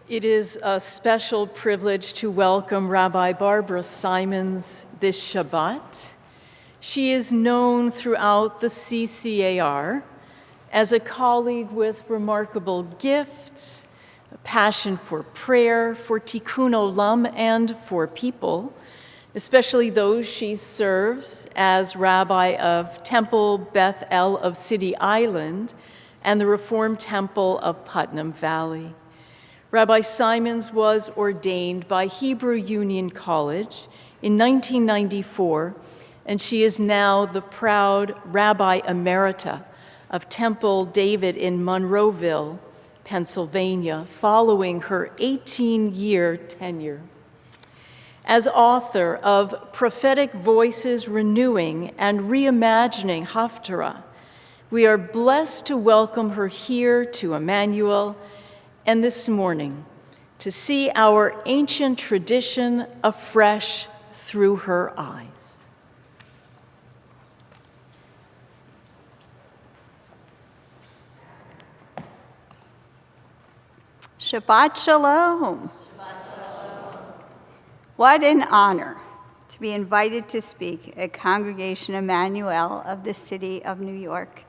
It is a special privilege to welcome Rabbi Barbara Symons this Shabbat. She is known throughout the CCAR as a colleague with remarkable gifts, a passion for prayer, for tikkun olam, and for people, especially those she serves as rabbi of Temple Beth El of City Island and the Reformed Temple of Putnam Valley. Rabbi Symons was ordained by Hebrew Union College in 1994, and she is now the proud Rabbi Emerita of Temple David in Monroeville, Pennsylvania, following her 18-year tenure. As author of Prophetic Voices Renewing and Reimagining Haftarah, we are blessed to welcome her here to Emanu-El, and this morning, to see our ancient tradition afresh through her eyes. Shabbat Shalom. Shabbat Shalom. What an honor to be invited to speak at Congregation Emanu-El of the city of New York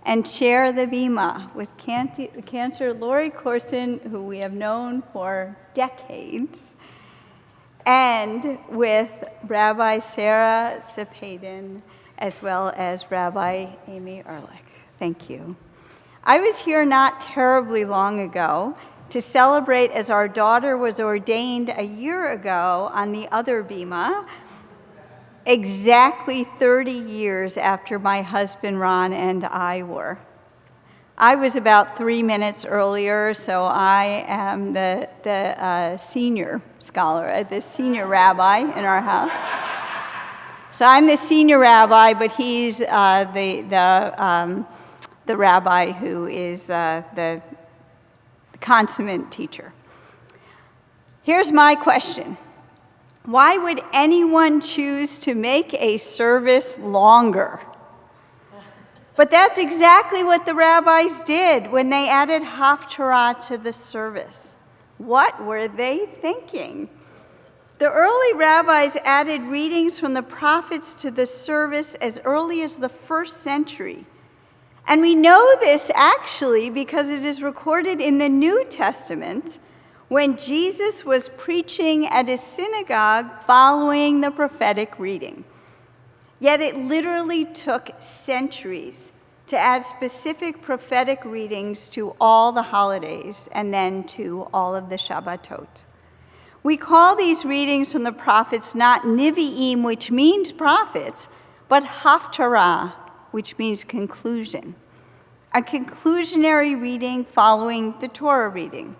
and share the bima with Cantor Lori Corson, who we have known for decades, and with Rabbi Sarah Sepadin, as well as Rabbi Amy Ehrlich. Thank you. I was here not terribly long ago to celebrate as our daughter was ordained a year ago on the other bima, exactly 30 years after my husband Ron and I were. I was about 3 minutes earlier, so I am the senior scholar, the senior rabbi in our house. So I'm the senior rabbi, but he's the rabbi who is the consummate teacher. Here's my question. Why would anyone choose to make a service longer? But that's exactly what the rabbis did when they added Haftarah to the service. What were they thinking? The early rabbis added readings from the prophets to the service as early as the 1st century. And we know this actually because it is recorded in the New Testament when Jesus was preaching at a synagogue following the prophetic reading. Yet it literally took centuries to add specific prophetic readings to all the holidays and then to all of the Shabbatot. We call these readings from the prophets not Nivi'im, which means prophets, but Haftarah, which means conclusion. A conclusionary reading following the Torah reading.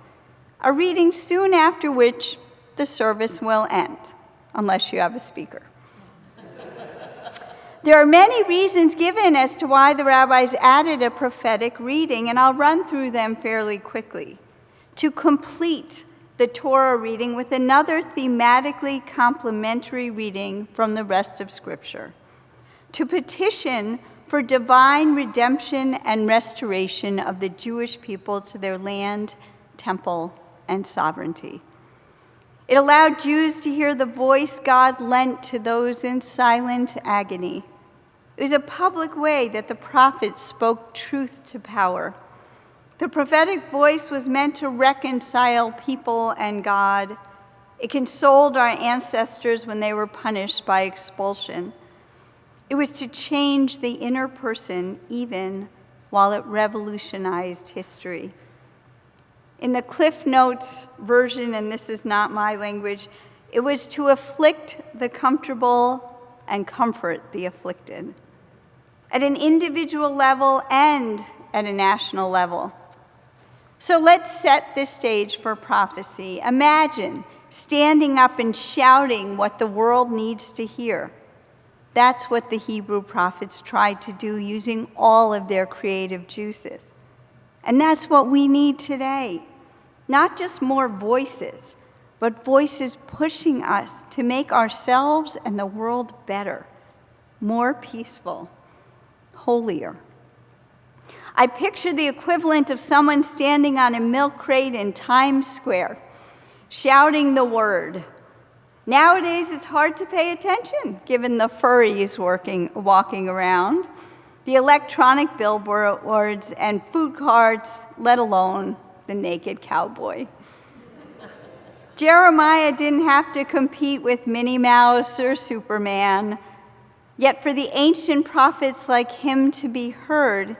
A reading soon after which the service will end, unless you have a speaker. There are many reasons given as to why the rabbis added a prophetic reading, and I'll run through them fairly quickly. To complete the Torah reading with another thematically complementary reading from the rest of Scripture. To petition for divine redemption and restoration of the Jewish people to their land, temple, and sovereignty. It allowed Jews to hear the voice God lent to those in silent agony. It was a public way that the prophets spoke truth to power. The prophetic voice was meant to reconcile people and God. It consoled our ancestors when they were punished by expulsion. It was to change the inner person even while it revolutionized history. In the Cliff Notes version, and this is not my language, it was to afflict the comfortable and comfort the afflicted, at an individual level and at a national level. So let's set the stage for prophecy. Imagine standing up and shouting what the world needs to hear. That's what the Hebrew prophets tried to do using all of their creative juices. And that's what we need today. Not just more voices, but voices pushing us to make ourselves and the world better, more peaceful, holier. I picture the equivalent of someone standing on a milk crate in Times Square shouting the word. Nowadays, it's hard to pay attention, given the furries walking around, the electronic billboards and food carts, let alone the naked cowboy. Jeremiah didn't have to compete with Minnie Mouse or Superman, yet for the ancient prophets like him to be heard,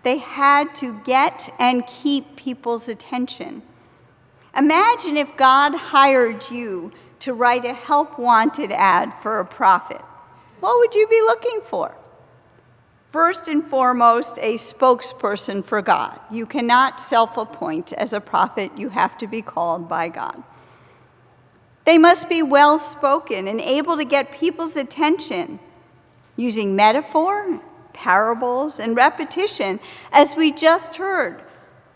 they had to get and keep people's attention. Imagine if God hired you to write a help wanted ad for a prophet. What would you be looking for? First and foremost, a spokesperson for God. You cannot self-appoint as a prophet. You have to be called by God. They must be well-spoken and able to get people's attention using metaphor, parables, and repetition, as we just heard.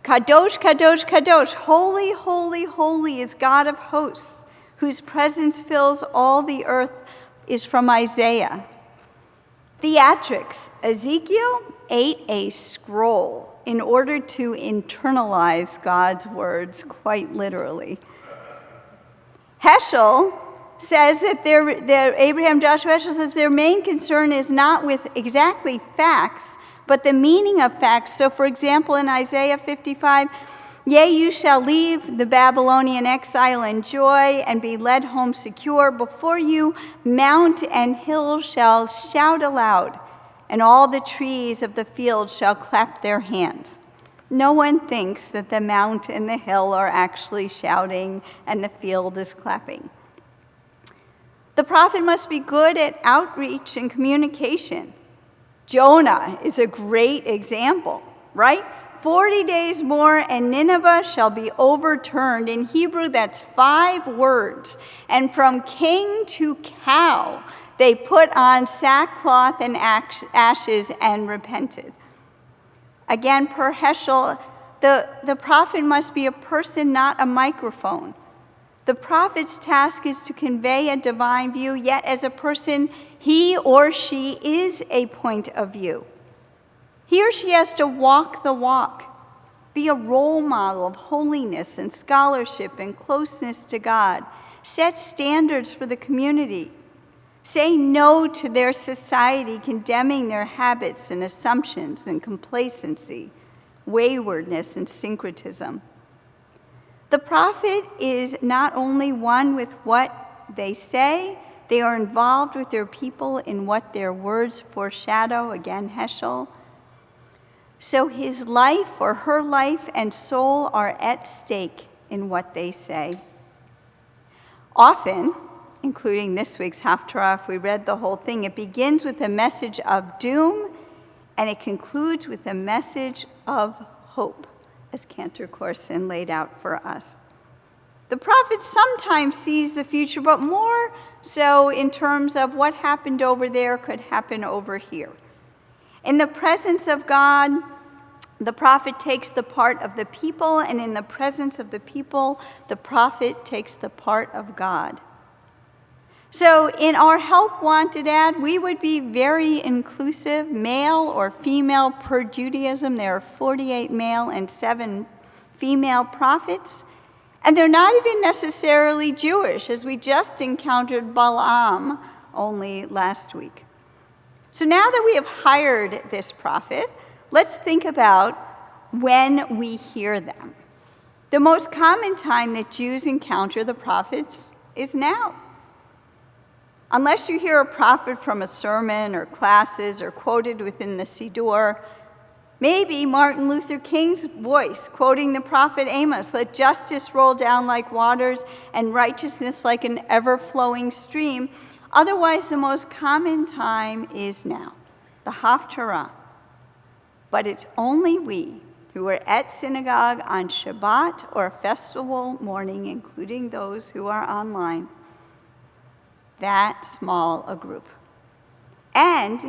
Kadosh, Kadosh, Kadosh, holy, holy, holy is God of hosts, whose presence fills all the earth, is from Isaiah. Theatrics, Ezekiel ate a scroll in order to internalize God's words quite literally. Heschel says that Abraham Joshua Heschel says their main concern is not with exactly facts, but the meaning of facts. So, for example, in Isaiah 55, yea, you shall leave the Babylonian exile in joy and be led home secure. Before you, mount and hill shall shout aloud, and all the trees of the field shall clap their hands. No one thinks that the mount and the hill are actually shouting and the field is clapping. The prophet must be good at outreach and communication. Jonah is a great example, right? 40 days more and Nineveh shall be overturned. In Hebrew, that's 5 words. And from king to cow, they put on sackcloth and ashes and repented. Again, per Heschel, the prophet must be a person, not a microphone. The prophet's task is to convey a divine view, yet as a person, he or she is a point of view. He or she has to walk the walk, be a role model of holiness and scholarship and closeness to God, set standards for the community, say no to their society condemning their habits and assumptions and complacency, waywardness and syncretism. The prophet is not only one with what they say, they are involved with their people in what their words foreshadow, again, Heschel. So his life or her life and soul are at stake in what they say. Often, including this week's Haftarah, if we read the whole thing, it begins with a message of doom and it concludes with a message of hope, as Cantor Corson laid out for us. The prophet sometimes sees the future, but more so in terms of what happened over there could happen over here. In the presence of God, the prophet takes the part of the people, and in the presence of the people, the prophet takes the part of God. So in our help wanted ad, we would be very inclusive, male or female per Judaism. There are 48 male and 7 female prophets. And they're not even necessarily Jewish, as we just encountered Balaam only last week. So now that we have hired this prophet, let's think about when we hear them. The most common time that Jews encounter the prophets is now. Unless you hear a prophet from a sermon or classes or quoted within the Siddur, maybe Martin Luther King's voice quoting the prophet Amos, let justice roll down like waters and righteousness like an ever-flowing stream. Otherwise, the most common time is now, the Haftarah. But it's only we who are at synagogue on Shabbat or a festival morning, including those who are online, that small a group. And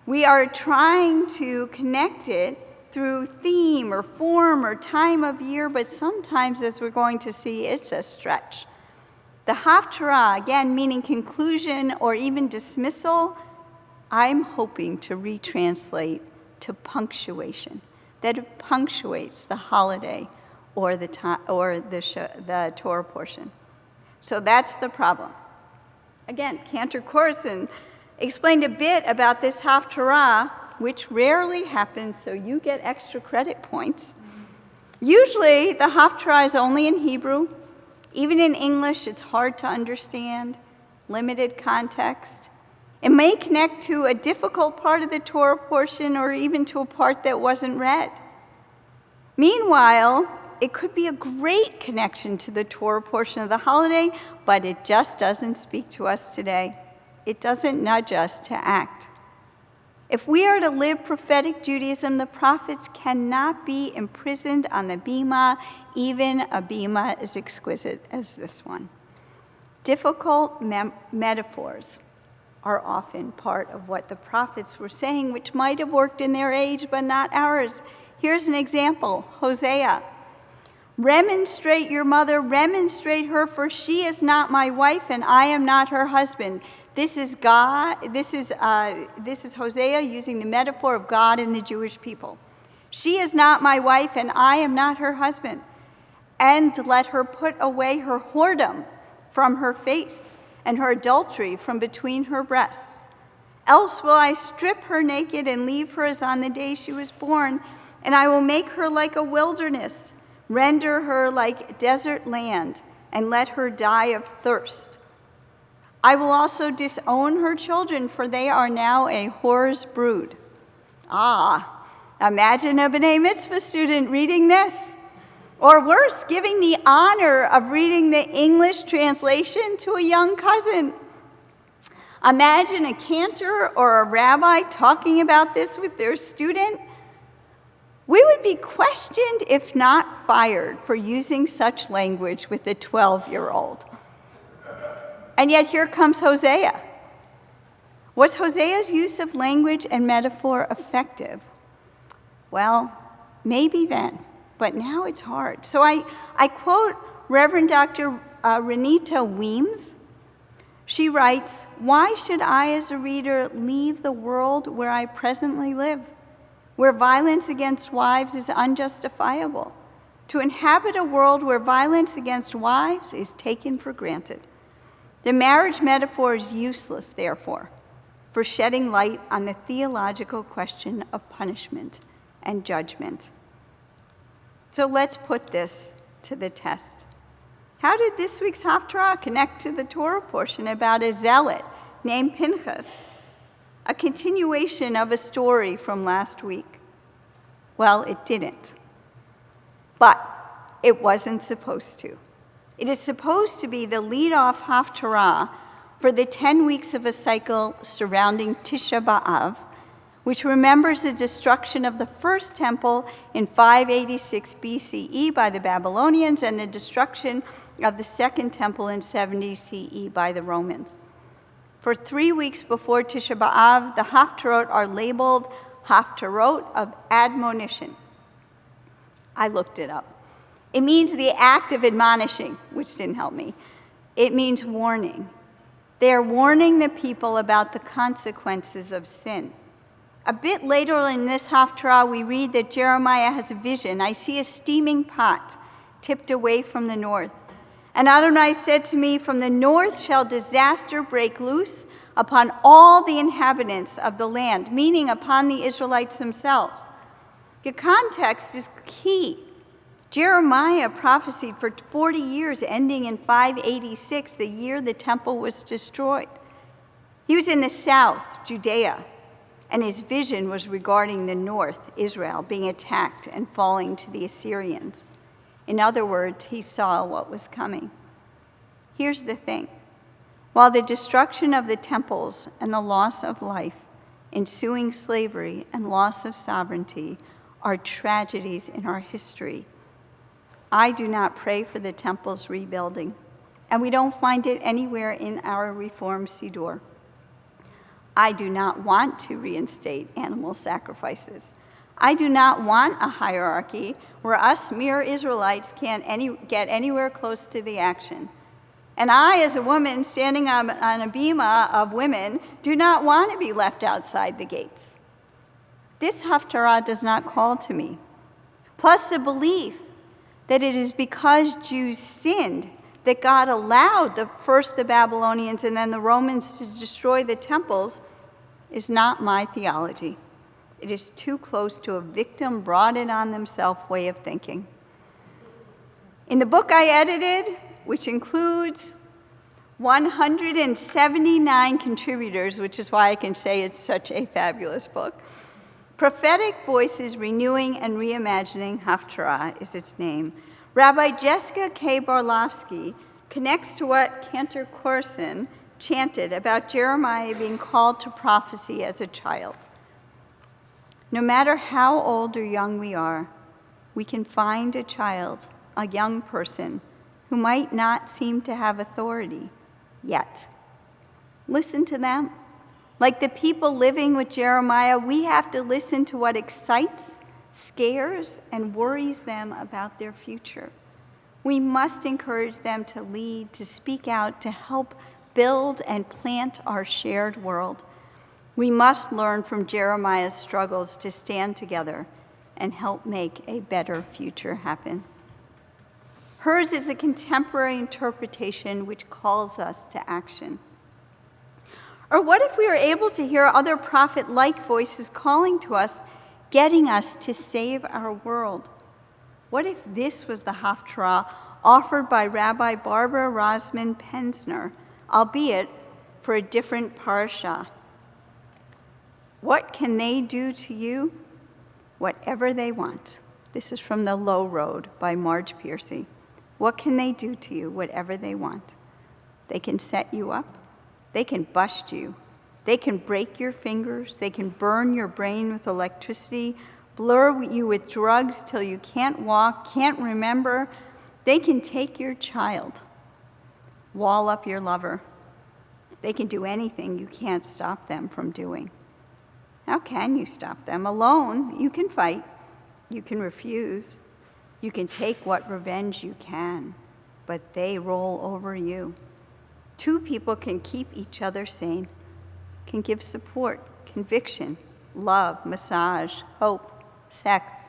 we are trying to connect it through theme or form or time of year, but sometimes, as we're going to see, it's a stretch. The Haftarah, again, meaning conclusion or even dismissal, I'm hoping to retranslate to punctuation, that it punctuates the holiday or the Torah portion. So that's the problem. Again, Cantor Corson explained a bit about this Haftarah, which rarely happens, so you get extra credit points. Usually, the Haftarah is only in Hebrew. Even in English, it's hard to understand, limited context. It may connect to a difficult part of the Torah portion or even to a part that wasn't read. Meanwhile, it could be a great connection to the Torah portion of the holiday, but it just doesn't speak to us today. It doesn't nudge us to act. If we are to live prophetic Judaism, the prophets cannot be imprisoned on the bima, even a bima as exquisite as this one. Difficult metaphors are often part of what the prophets were saying, which might have worked in their age, but not ours. Here's an example, Hosea. Remonstrate your mother, remonstrate her, for she is not my wife and I am not her husband. This is Hosea using the metaphor of God and the Jewish people. She is not my wife and I am not her husband. And let her put away her whoredom from her face and her adultery from between her breasts. Else will I strip her naked and leave her as on the day she was born, and I will make her like a wilderness, render her like desert land, and let her die of thirst. I will also disown her children, for they are now a whore's brood. Imagine a B'nai Mitzvah student reading this. Or worse, giving the honor of reading the English translation to a young cousin. Imagine a cantor or a rabbi talking about this with their student. We would be questioned, if not fired, for using such language with a 12-year-old. And yet here comes Hosea. Was Hosea's use of language and metaphor effective? Well, maybe then, but now it's hard. So I quote Reverend Dr. Renita Weems. She writes, "Why should I as a reader leave the world where I presently live, where violence against wives is unjustifiable, to inhabit a world where violence against wives is taken for granted? The marriage metaphor is useless, therefore, for shedding light on the theological question of punishment and judgment." So let's put this to the test. How did this week's Haftarah connect to the Torah portion about a zealot named Pinchas, a continuation of a story from last week? Well, it didn't. But it wasn't supposed to. It is supposed to be the lead-off Haftarah for the 10 weeks of a cycle surrounding Tisha B'Av, which remembers the destruction of the first temple in 586 BCE by the Babylonians and the destruction of the second temple in 70 CE by the Romans. For 3 weeks before Tisha B'Av, the Haftarot are labeled Haftarot of admonition. I looked it up. It means the act of admonishing, which didn't help me. It means warning. They are warning the people about the consequences of sin. A bit later in this Haftarah, we read that Jeremiah has a vision. "I see a steaming pot tipped away from the north. And Adonai said to me, from the north shall disaster break loose upon all the inhabitants of the land," meaning upon the Israelites themselves. The context is key. Jeremiah prophesied for 40 years, ending in 586, the year the temple was destroyed. He was in the south, Judea, and his vision was regarding the north, Israel, being attacked and falling to the Assyrians. In other words, he saw what was coming. Here's the thing. While the destruction of the temples and the loss of life, ensuing slavery and loss of sovereignty are tragedies in our history, I do not pray for the temple's rebuilding, and we don't find it anywhere in our Reform Siddur. I do not want to reinstate animal sacrifices. I do not want a hierarchy where us mere Israelites can't get anywhere close to the action. And I, as a woman standing on a bima of women, do not want to be left outside the gates. This Haftarah does not call to me. Plus the belief that it is because Jews sinned that God allowed first the Babylonians and then the Romans to destroy the temples is not my theology. It is too close to a victim brought it on themselves way of thinking. In the book I edited, which includes 179 contributors, which is why I can say it's such a fabulous book, Prophetic Voices Renewing and Reimagining Haftarah is its name. Rabbi Jessica K. Barlofsky connects to what Cantor Corson chanted about Jeremiah being called to prophecy as a child. No matter how old or young we are, we can find a child, a young person, who might not seem to have authority yet. Listen to them. Like the people living with Jeremiah, we have to listen to what excites, scares, and worries them about their future. We must encourage them to lead, to speak out, to help build and plant our shared world. We must learn from Jeremiah's struggles to stand together and help make a better future happen. Hers is a contemporary interpretation which calls us to action. Or what if we were able to hear other prophet-like voices calling to us, getting us to save our world? What if this was the Haftarah offered by Rabbi Barbara Rosman Pensner, albeit for a different parashah? What can they do to you? Whatever they want. This is from The Low Road by Marge Piercy. What can they do to you? Whatever they want. They can set you up. They can bust you. They can break your fingers. They can burn your brain with electricity, blur you with drugs till you can't walk, can't remember. They can take your child, wall up your lover. They can do anything you can't stop them from doing. How can you stop them? Alone, you can fight. You can refuse. You can take what revenge you can, but they roll over you. Two people can keep each other sane, can give support, conviction, love, massage, hope, sex.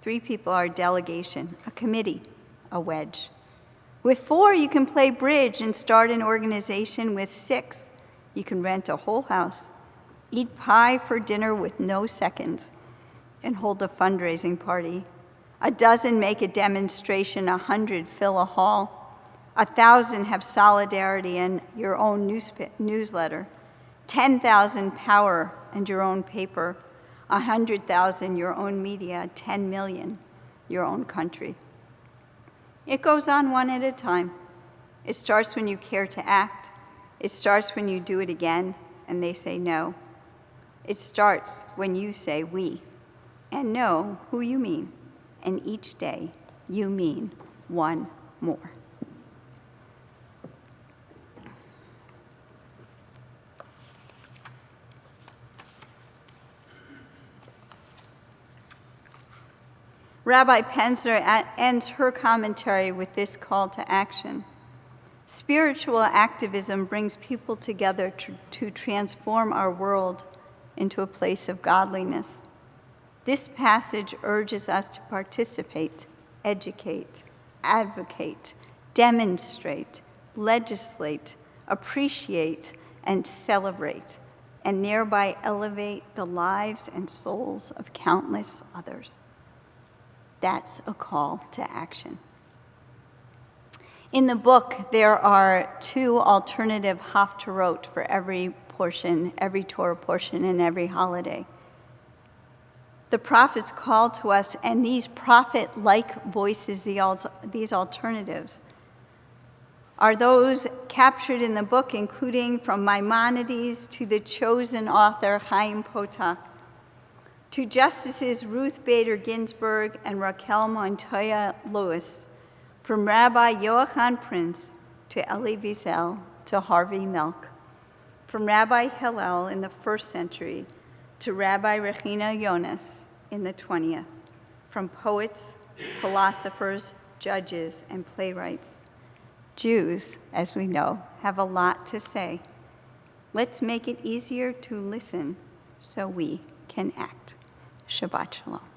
Three people are a delegation, a committee, a wedge. With four, you can play bridge and start an organization. With six, you can rent a whole house, eat pie for dinner with no seconds, and hold a fundraising party. A dozen make a demonstration, 100 fill a hall. 1,000 have solidarity and your own newsletter. 10,000 power and your own paper. 100,000 your own media. 10 million your own country. It goes on one at a time. It starts when you care to act. It starts when you do it again and they say no. It starts when you say we and know who you mean. And each day you mean one more. Rabbi Pensner ends her commentary with this call to action. Spiritual activism brings people together to transform our world into a place of godliness. This passage urges us to participate, educate, advocate, demonstrate, legislate, appreciate, and celebrate, and thereby elevate the lives and souls of countless others. That's a call to action. In the book, there are 2 alternative haftarot for every portion, every Torah portion, and every holiday. The prophets call to us, and these prophet-like voices, these alternatives, are those captured in the book, including from Maimonides to the chosen author Chaim Potok, to Justices Ruth Bader Ginsburg and Raquel Montoya Lewis, from Rabbi Joachim Prince to Elie Wiesel to Harvey Milk, from Rabbi Hillel in the 1st century to Rabbi Regina Jonas in the 20th, from poets, philosophers, judges, and playwrights. Jews, as we know, have a lot to say. Let's make it easier to listen so we can act. Shabbat Shalom.